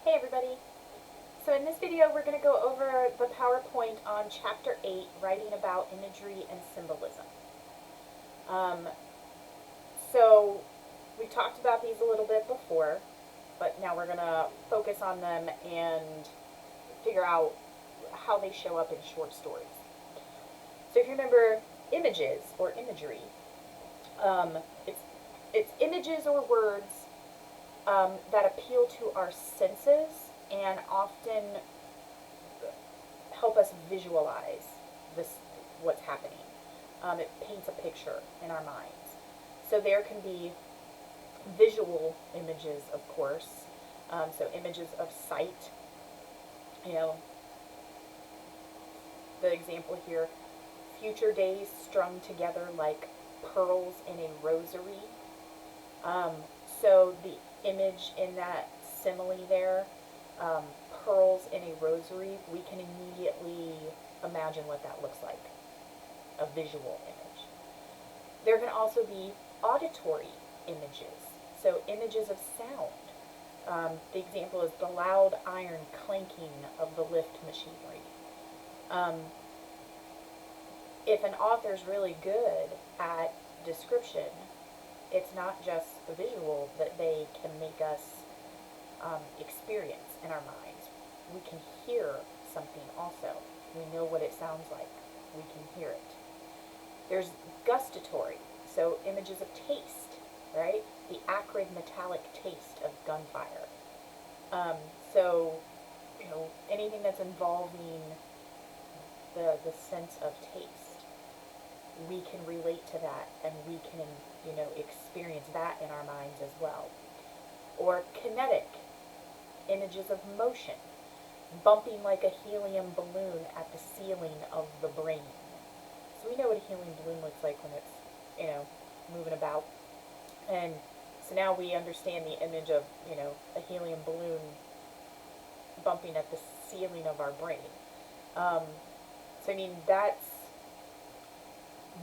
Hey everybody! So in this video we're going to go over the PowerPoint on Chapter 8, writing about imagery and symbolism. Um, so we talked about these a little bit before, but now we're going to focus on them and figure out how they show up in short stories. So if you remember images or imagery, um, it's, it's images or words that appeal to our senses and often help us visualize this what's happening. It paints a picture in our minds. So there can be visual images, of course. So images of sight. You know, the example here: future days strung together like pearls in a rosary. Um, so the image in that simile there, um, pearls in a rosary, we can immediately imagine what that looks like, a visual image. There can also be auditory images, so images of sound. The example is the loud iron clanking of the lift machinery. Um, if an author's really good at description, it's not just the visual that they can make us experience in our minds. We can hear something also. We know what it sounds like. We can hear it. There's gustatory, so images of taste, right? The acrid metallic taste of gunfire. So, anything that's involving the sense of taste, we can relate to that and we can, experience that in our minds as well. Or kinetic, images of motion, bumping like a helium balloon at the ceiling of the brain. So we know what a helium balloon looks like when it's, moving about. And so now we understand the image of, a helium balloon bumping at the ceiling of our brain. That's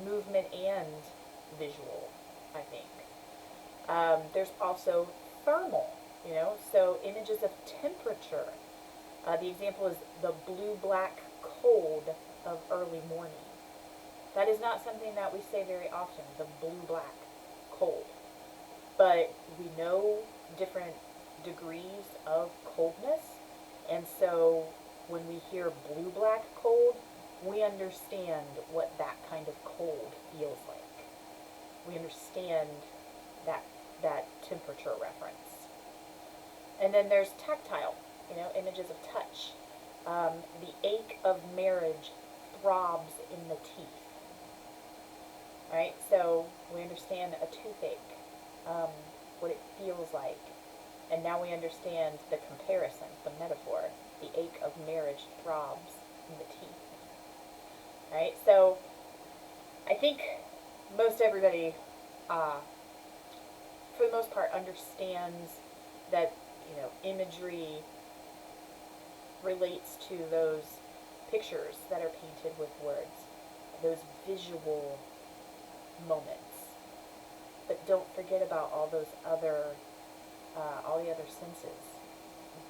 movement and visual, I think. There's also thermal, so images of temperature. The example is the blue-black cold of early morning. That is not something that we say very often, the blue-black cold. But we know different degrees of coldness, and so when we hear blue-black cold, we understand what that kind of cold feels like. We understand that temperature reference. And then there's tactile, images of touch. The ache of marriage throbs in the teeth. Right? So we understand a toothache, what it feels like. And now we understand the comparison, the metaphor. The ache of marriage throbs in the teeth. Right? So I think most everybody, for the most part, understands that, imagery relates to those pictures that are painted with words, those visual moments. But don't forget about all those other, all the other senses.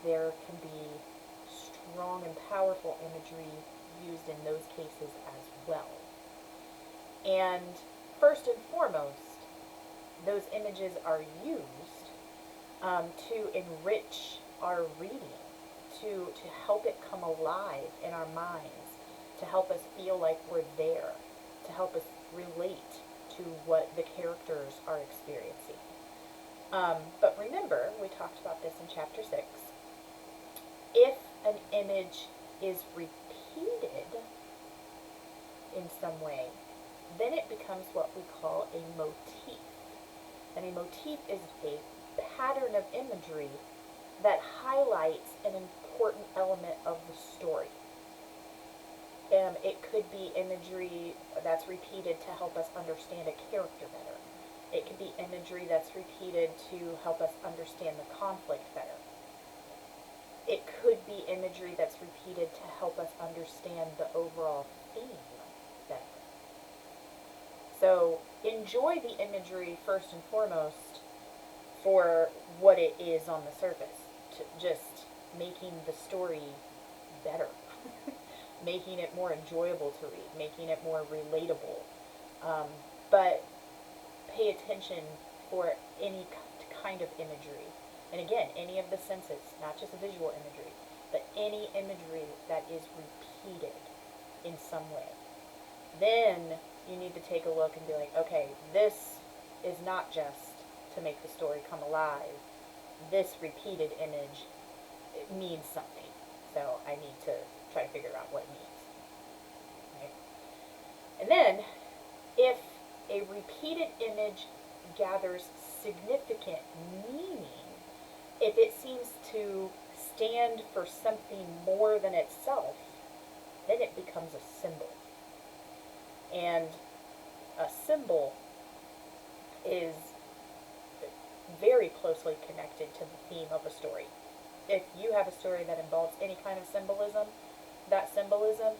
There can be strong and powerful imagery used in those cases as well. And first and foremost, those images are used to enrich our reading, to help it come alive in our minds, to help us feel like we're there, to help us relate to what the characters are experiencing. But remember, we talked about this in Chapter 6, if an image is repeated in some way, then it becomes what we call a motif. And a motif is a pattern of imagery that highlights an important element of the story. It could be imagery that's repeated to help us understand a character better. It could be imagery that's repeated to help us understand the conflict better. It could be imagery that's repeated to help us understand the overall theme better. So enjoy the imagery first and foremost for what it is on the surface. To just making the story better, making it more enjoyable to read, making it more relatable. But pay attention for any kind of imagery. And again, any of the senses, not just visual imagery, but any imagery that is repeated in some way. Then you need to take a look and be like, okay, this is not just to make the story come alive. This repeated image, it means something. So I need to try to figure out what it means. Right? And then, if a repeated image gathers significant meaning, if it seems to stand for something more than itself, then it becomes a symbol. And a symbol is very closely connected to the theme of a story. If you have a story that involves any kind of symbolism, that symbolism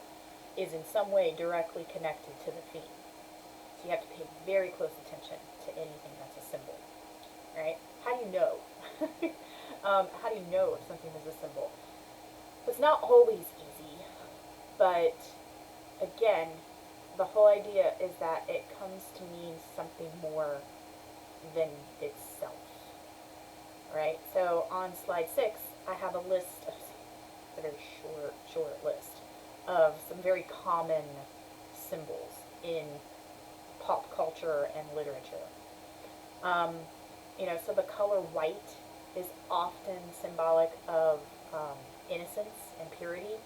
is in some way directly connected to the theme. So you have to pay very close attention to anything that's a symbol. Right? How do you know? How do you know if something is a symbol? It's not always easy, but again, the whole idea is that it comes to mean something more than itself. Right? So on slide 6, I have a list of, it's a very short list of some very common symbols in pop culture and literature. So the color white is often symbolic of innocence and purity.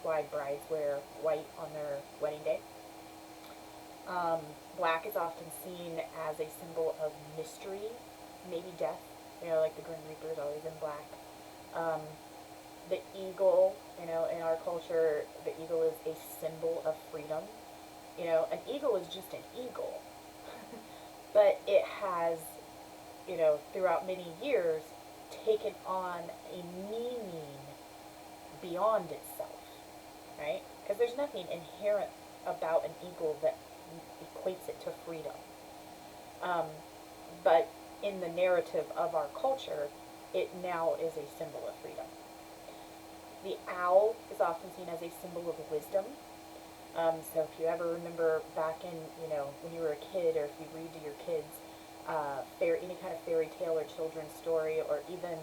Why brides wear white on their wedding day. Black is often seen as a symbol of mystery, maybe death. Like the Grim Reaper is always in black. The eagle, in our culture, the eagle is a symbol of freedom. An eagle is just an eagle. But it has, throughout many years, taken on a meaning beyond itself, right? Because there's nothing inherent about an eagle that equates it to freedom. But in the narrative of our culture, it now is a symbol of freedom. The owl is often seen as a symbol of wisdom. So if you ever remember back in, when you were a kid, or if you read to your kids, any kind of fairy tale or children's story, or even,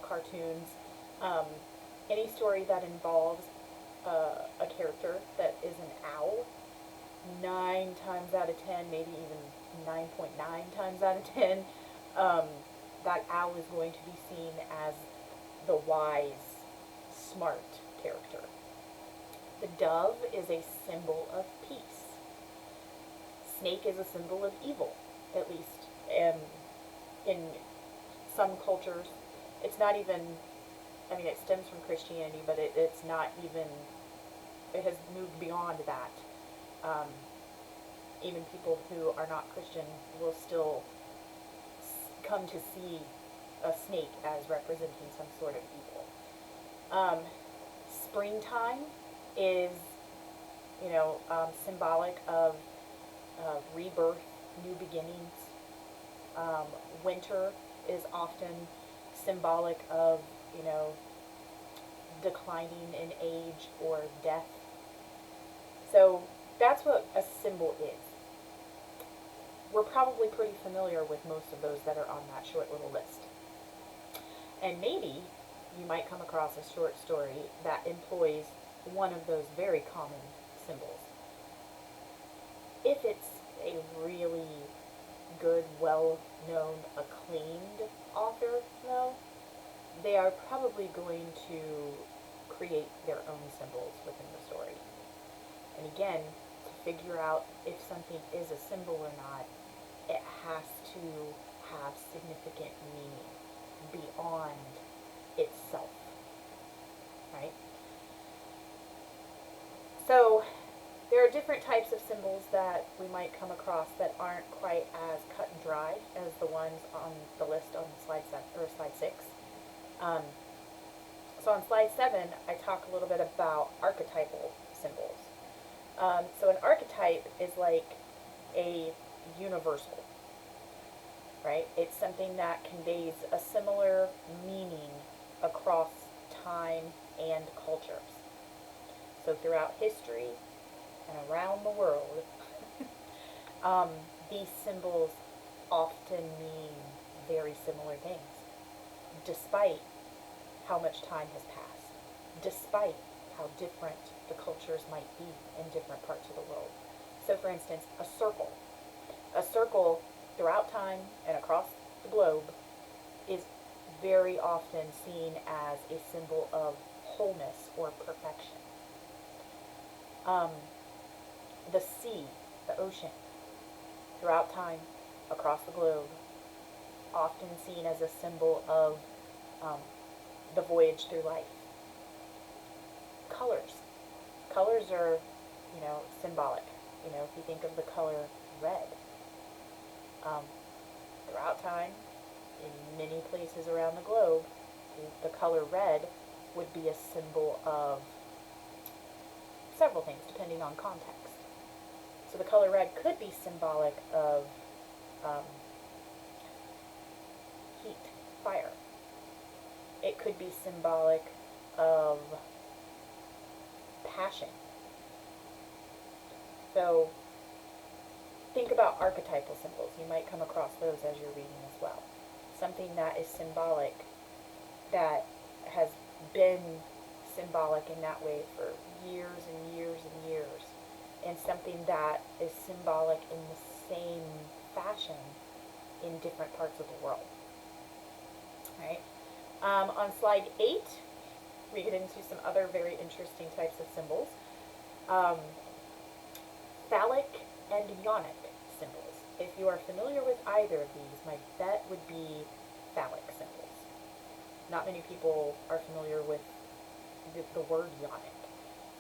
cartoons, any story that involves a character that is an owl, 9 times out of 10, maybe even 9.9 times out of 10, that owl is going to be seen as the wise, smart character. The dove is a symbol of peace. Snake is a symbol of evil, at least in some cultures. It's not even, it stems from Christianity, but it's not even, it has moved beyond that. Even people who are not Christian will still come to see a snake as representing some sort of evil. Springtime is, symbolic of rebirth, new beginnings. Winter is often symbolic of, declining in age or death. So that's what a symbol is. We're probably pretty familiar with most of those that are on that short little list. And maybe you might come across a short story that employs one of those very common symbols. If it's a really good, well-known, acclaimed author, though, they are probably going to create their own symbols within the story. And again, to figure out if something is a symbol or not, it has to have significant meaning beyond itself, right? So there are different types of symbols that we might come across that aren't quite as cut and dry as the ones on the list on slide 6. So on slide 7, I talk a little bit about archetypal symbols. So an archetype is like a universal, right? It's something that conveys a similar meaning across time throughout history and around the world, these symbols often mean very similar things, despite how much time has passed, despite how different the cultures might be in different parts of the world. So for instance, a circle. A circle throughout time and across the globe is very often seen as a symbol of wholeness or perfection. The sea, the ocean, throughout time, across the globe, often seen as a symbol of the voyage through life. Colors. Colors are, symbolic. If you think of the color red, throughout time, in many places around the globe, the color red would be a symbol of several things, depending on context. So the color red could be symbolic of heat, fire. It could be symbolic of passion. So think about archetypal symbols. You might come across those as you're reading as well. Something that is symbolic, that has been symbolic in that way for years and years and years, and something that is symbolic in the same fashion in different parts of the world. Right? On slide 8, we get into some other very interesting types of symbols. Phallic and yonic symbols. If you are familiar with either of these, my bet would be phallic symbols. Not many people are familiar with the word yonic,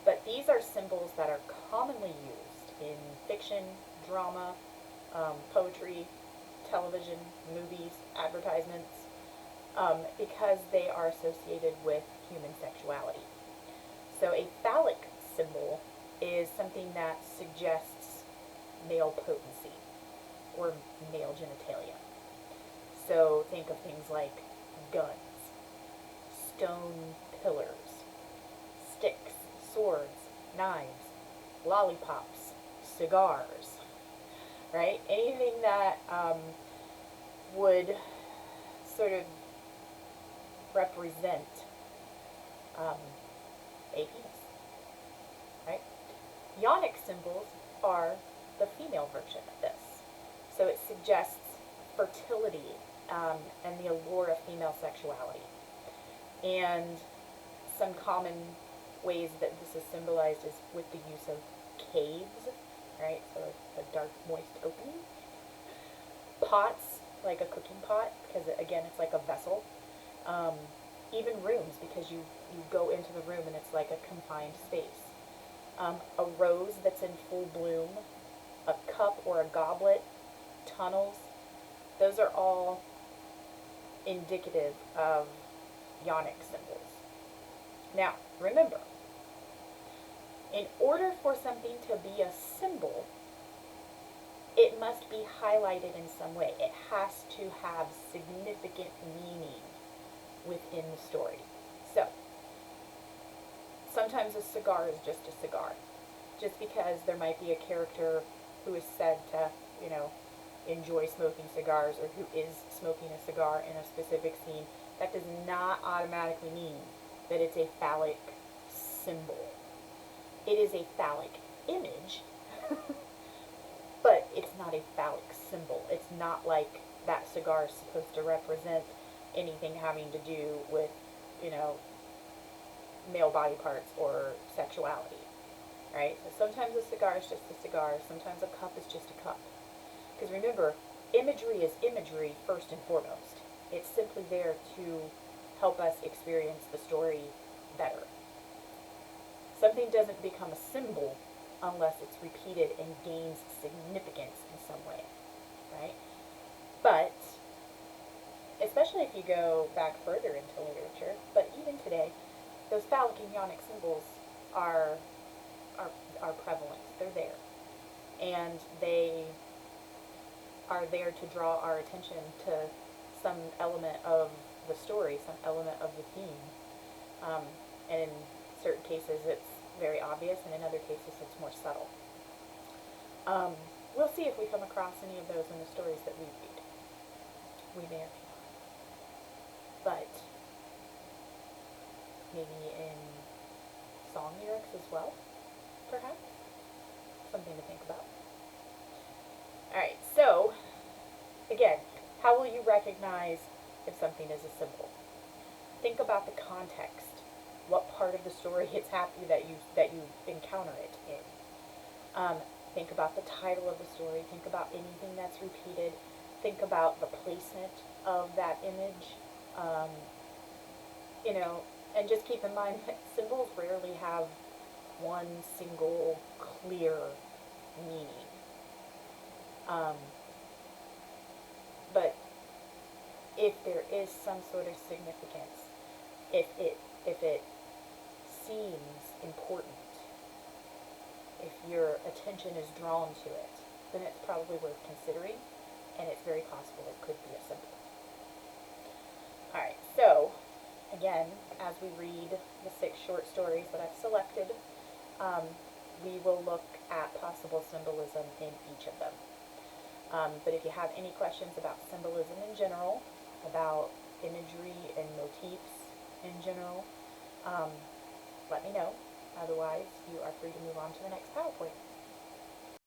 but these are symbols that are commonly used in fiction, drama, poetry, television, movies, advertisements, because they are associated with human sexuality. So a phallic symbol is something that suggests male potency or male genitalia. So think of things like guns, stone pillars, sticks, swords, knives, lollipops, cigars, right? Anything that would sort of represent a penis, right? Yonic symbols are the female version of this. So it suggests fertility and the allure of female sexuality. And some common ways that this is symbolized is with the use of caves, right? So a dark, moist opening. Pots, like a cooking pot, because again, it's like a vessel. Even rooms, because you go into the room and it's like a confined space. A rose that's in full bloom, a cup or a goblet, tunnels, those are all indicative of yonic symbols. Now, remember, in order for something to be a symbol, it must be highlighted in some way. It has to have significant meaning within the story. So, sometimes a cigar is just a cigar. Just because there might be a character who is said to, enjoy smoking cigars, or who is smoking a cigar in a specific scene, that does not automatically mean that it's a phallic symbol. It is a phallic image, but it's not a phallic symbol. It's not like that cigar is supposed to represent anything having to do with, male body parts or sexuality, right? So sometimes a cigar is just a cigar, sometimes a cup is just a cup. Because remember, imagery is imagery first and foremost. It's simply there to help us experience the story better. Something doesn't become a symbol unless it's repeated and gains significance in some way, right? But, especially if you go back further into literature, but even today, those phallic and yonic symbols are prevalent. They're there. And they are there to draw our attention to some element of the story, some element of the theme. And in certain cases, it's very obvious, and in other cases it's more subtle. We'll see if we come across any of those in the stories that we read. We may or may not. But maybe in song lyrics as well, perhaps. Something to think about. Alright, so, again, how will you recognize if something is a symbol? Think about the context. What part of the story it's happening that you encounter it in. Think about the title of the story. Think about anything that's repeated. Think about the placement of that image. And just keep in mind that symbols rarely have one single clear meaning. But if there is some sort of significance, if it seems important, if your attention is drawn to it, then it's probably worth considering, and it's very possible it could be a symbol. Alright, so, again, as we read the 6 short stories that I've selected, we will look at possible symbolism in each of them. But if you have any questions about symbolism in general, about imagery and motifs in general, let me know. Otherwise, you are free to move on to the next PowerPoint.